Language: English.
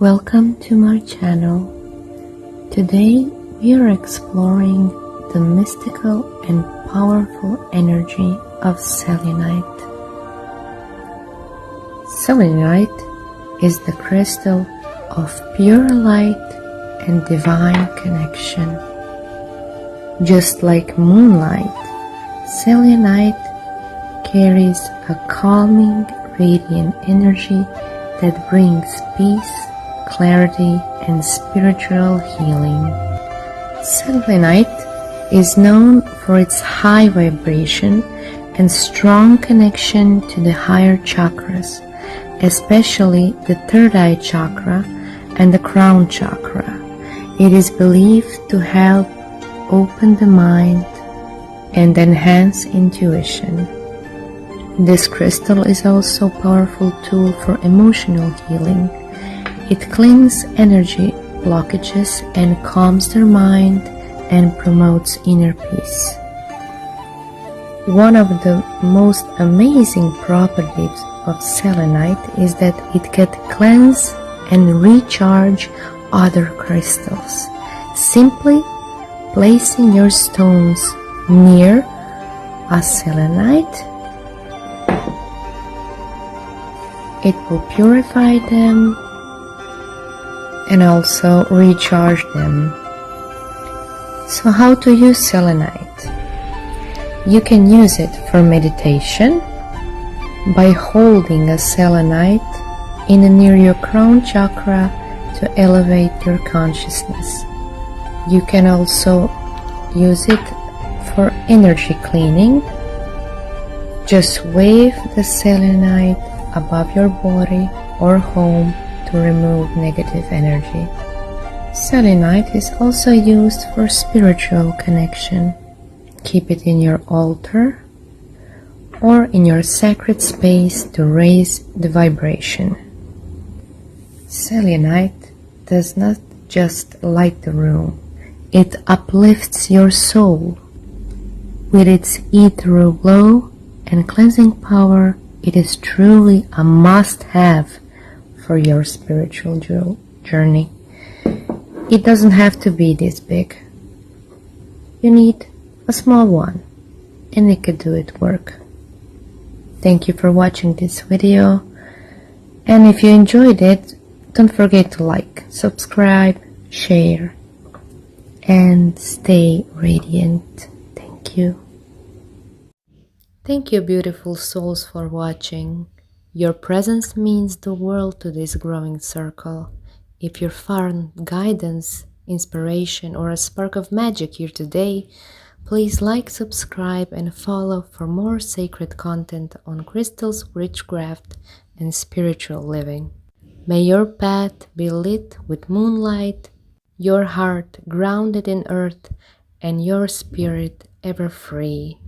Welcome to my channel. Today we are exploring the mystical and powerful energy of selenite. Selenite is the crystal of pure light and divine connection. Just like moonlight, selenite carries a calming, radiant energy that brings peace, clarity, and spiritual healing. Selenite is known for its high vibration and strong connection to the higher chakras, especially the third eye chakra and the crown chakra. It is believed to help open the mind and enhance intuition. This crystal is also a powerful tool for emotional healing. It cleans energy blockages and calms the mind and promotes inner peace. One of the most amazing properties of selenite is that it can cleanse and recharge other crystals. Simply placing your stones near a selenite, it will purify them and also recharge them. So how to use selenite? You can use it for meditation by holding a selenite in and near your crown chakra to elevate your consciousness. You can also use it for energy cleaning. Just wave the selenite above your body or home to remove negative energy. Selenite is also used for spiritual connection. Keep it in your altar or in your sacred space to raise the vibration. Selenite does not just light the room, it uplifts your soul. With its ethereal glow and cleansing power, it is truly a must-have for your spiritual journey. It doesn't have to be this big. You need a small one and it could do its work. Thank you for watching this video, and if you enjoyed it, don't forget to like, subscribe, share, and stay radiant. Thank you. Thank you, beautiful souls, for watching. Your presence means the world to this growing circle. If you found guidance, inspiration, or a spark of magic here today, please like, subscribe, and follow for more sacred content on crystals, witchcraft, and spiritual living. May your path be lit with moonlight, your heart grounded in earth, and your spirit ever free.